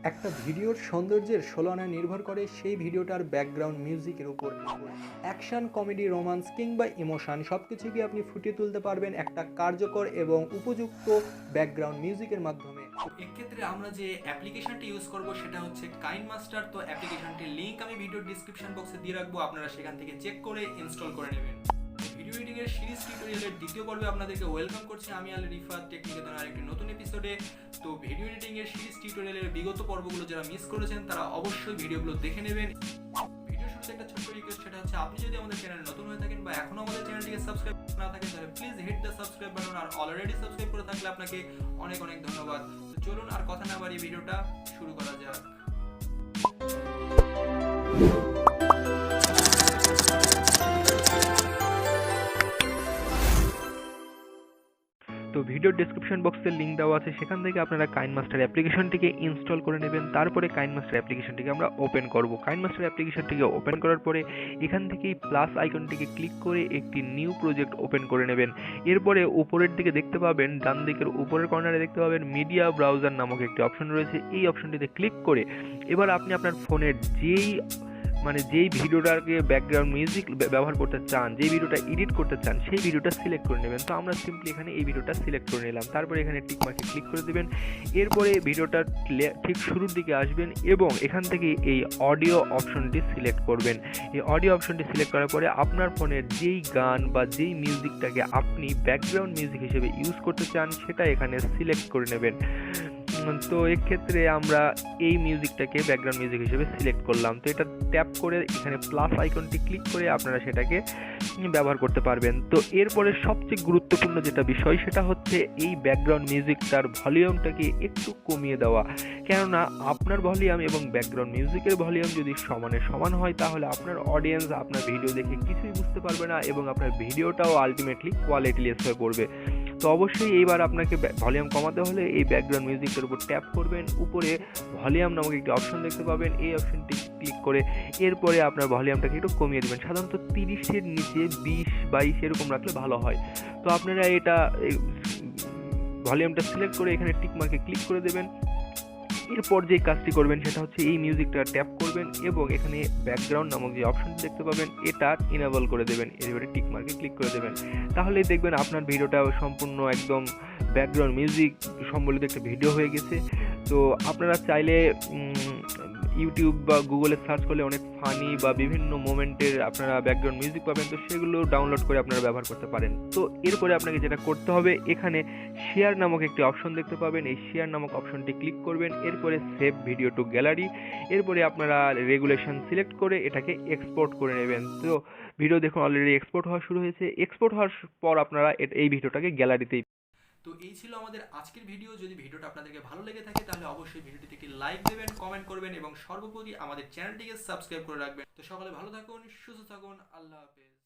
একটা ভিডিওর সৌন্দর্যের ১৬ আনা নির্ভর করে সেই ভিডিওটার ব্যাকগ্রাউন্ড মিউজিকের উপর। অ্যাকশন, কমেডি, রোমান্স কিংবা ইমোশন সব কিছুকে আপনি ফুটিয়ে তুলতে পারবেন একটা কার্যকর এবং উপযুক্ত ব্যাকগ্রাউন্ড মিউজিকের মাধ্যমে। তো এক্ষেত্রে আমরা যে অ্যাপ্লিকেশনটি ইউজ করব সেটা হচ্ছে কাইনমাস্টার। তো অ্যাপ্লিকেশনটির লিঙ্ক আমি ভিডিও ডিসক্রিপশন বক্সে দিয়ে রাখবো, আপনারা সেখান থেকে চেক করে ইনস্টল করে নেবেন। ভিডিও এডিটিং এর সিরিজ টিউটোরিয়ালের দ্বিতীয় পর্বে আপনাদেরকে ওয়েলকাম করছি আমি রিফাত টেকনিকের আরেকটি নতুন এপিসোডে। তো ভিডিও এডিটিং এর সিরিজ টিউটোরিয়ালের বিগত পর্বগুলো যারা মিস করেছেন তারা অবশ্যই ভিডিওগুলো দেখে নেবেন। ভিডিও শুরুতে একটা ছোট্ট রিকোয়েস্ট, সেটা হচ্ছে আপনি যদি আমাদের চ্যানেলে নতুন হয়ে থাকেন বা এখনো আমাদের চ্যানেলটিকে সাবস্ক্রাইব না থাকেন তাহলে please hit the subscribe button, আর অলরেডি সাবস্ক্রাইব করে থাকলে আপনাকে অনেক অনেক ধন্যবাদ। তো চলুন আর কথা না বাড়িয়ে ভিডিওটা শুরু করা যাক। তো ভিডিও ডেসক্রিপশন বক্সের লিঙ্ক দেওয়া আছে, সেখান থেকে আপনারা কাইনমাস্টার অ্যাপ্লিকেশনটিকে ইনস্টল করে নেবেন। তারপরে কাইনমাস্টার অ্যাপ্লিকেশনটিকে আমরা ওপেন করব। কাইনমাস্টার অ্যাপ্লিকেশনটিকে ওপেন করার পরে এখান থেকেই প্লাস আইকনটিকে ক্লিক করে একটি নিউ প্রজেক্ট ওপেন করে নেবেন। এরপরে উপরের দিকে দেখতে পাবেন, ডান দিকের উপরের কর্নারে দেখতে পাবেন মিডিয়া ব্রাউজার নামক একটি অপশন রয়েছে। এই অপশনটিতে ক্লিক করে এবার আপনি আপনার ফোনের যেই ভিডিওটাকে ব্যাকগ্রাউন্ড মিউজিক ব্যবহার করতে চান, যেই ভিডিওটা এডিট করতে চান সেই ভিডিওটা সিলেক্ট করে নেবেন। তো আমরা সিম্পলি এখানে এই ভিডিওটা সিলেক্ট করে নিলাম। তারপরে এখানে টিক মার্কে ক্লিক করে দেবেন। এরপরে ভিডিওটা ঠিক শুরুর দিকে আসবেন এবং এখান থেকে এই অডিও অপশনটি সিলেক্ট করবেন। এই অডিও অপশনটি সিলেক্ট করার পরে আপনার ফোনের যেই গান বা যেই মিউজিকটাকে আপনি ব্যাকগ্রাউন্ড মিউজিক হিসেবে ইউজ করতে চান সেটা এখানে সিলেক্ট করে নেবেন। তো এক্ষেত্রে আমরা এই মিউজিকটাকে ব্যাকগ্রাউন্ড মিউজিক হিসেবে সিলেক্ট করলাম। তো এটা ট্যাপ করে এখানে প্লাস আইকনটি ক্লিক করে আপনারা সেটাকে ব্যবহার করতে পারবেন। তো এরপরে সবচেয়ে গুরুত্বপূর্ণ যেটা বিষয় সেটা হচ্ছে এই ব্যাকগ্রাউন্ড মিউজিকটার ভলিউমটাকে একটু কমিয়ে দেওয়া। কেননা আপনার ভলিউম এবং ব্যাকগ্রাউন্ড মিউজিকের ভলিউম যদি সমান হয় তাহলে আপনার অডিয়েন্স আপনার ভিডিও দেখে কিছুই বুঝতে পারবে না এবং আপনার ভিডিওটাও আলটিমেটলি কোয়ালিটিলেস হয়ে পড়বে। তো অবশ্যই এইবার আপনাকে ভলিউম কমাতে হলে এই ব্যাকগ্রাউন্ড মিউজিকের উপর ট্যাপ করবেন। উপরে ভলিউম নামক একটি অপশন দেখতে পাবেন, এই অপশনটি ক্লিক করে এরপরে আপনার ভলিউমটাকে একটু কমিয়ে দেবেন। সাধারণত 30-এর নিচে 20-22 এরকম রাখলে ভালো হয়। তো আপনারা এটা ভলিউমটা সিলেক্ট করে এখানে টিক মার্কে ক্লিক করে দেবেন। এরপর যে কাজটি করবেন সেটা হচ্ছে এই মিউজিকটা ট্যাপ করবেন এবং এখানে ব্যাকগ্রাউন্ড নামক যে অপশনটি দেখতে পাবেন এটা ইনেবল করে দেবেন। এবারে টিক মার্কে ক্লিক করে দেবেন। তাহলেই দেখবেন আপনার ভিডিওটা সম্পূর্ণ একদম ব্যাকগ্রাউন্ড মিউজিক সম্বলিত একটা ভিডিও হয়ে গেছে। তো আপনারা চাইলে ইউটিউব বা গুগলে সার্চ করলে অনেক ফানি বা বিভিন্ন মোমেন্টের আপনারা ব্যাকগ্রাউন্ড মিউজিক পাবেন, তো সেগুলো ডাউনলোড করে আপনারা ব্যবহার করতে পারেন। তো এরপরে আপনাকে যেটা করতে হবে, এখানে শেয়ার নামক একটি অপশন দেখতে পাবেন, এই শেয়ার নামক অপশনটি ক্লিক করবেন। এরপরে সেভ ভিডিও টু গ্যালারি, এরপরে আপনারা রেগুলেশন সিলেক্ট করে এটাকে এক্সপোর্ট করে নেবেন। তো ভিডিও দেখুন অলরেডি এক্সপোর্ট হওয়া শুরু হয়েছে। এক্সপোর্ট হওয়ার পর আপনারা এই ভিডিওটাকে গ্যালারিতেই। তো এই ছিল আমাদের আজকের ভিডিও। যদি ভিডিওটা আপনাদেরকে ভালো লেগে থাকে তাহলে অবশ্যই ভিডিওটিতে একটি লাইক দেবেন, কমেন্ট করবেন এবং সর্বোপরি আমাদের চ্যানেলটিকে সাবস্ক্রাইব করে রাখবেন। তো সকলে ভালো থাকুন, সুস্থ থাকুন, আল্লাহ হাফেজ।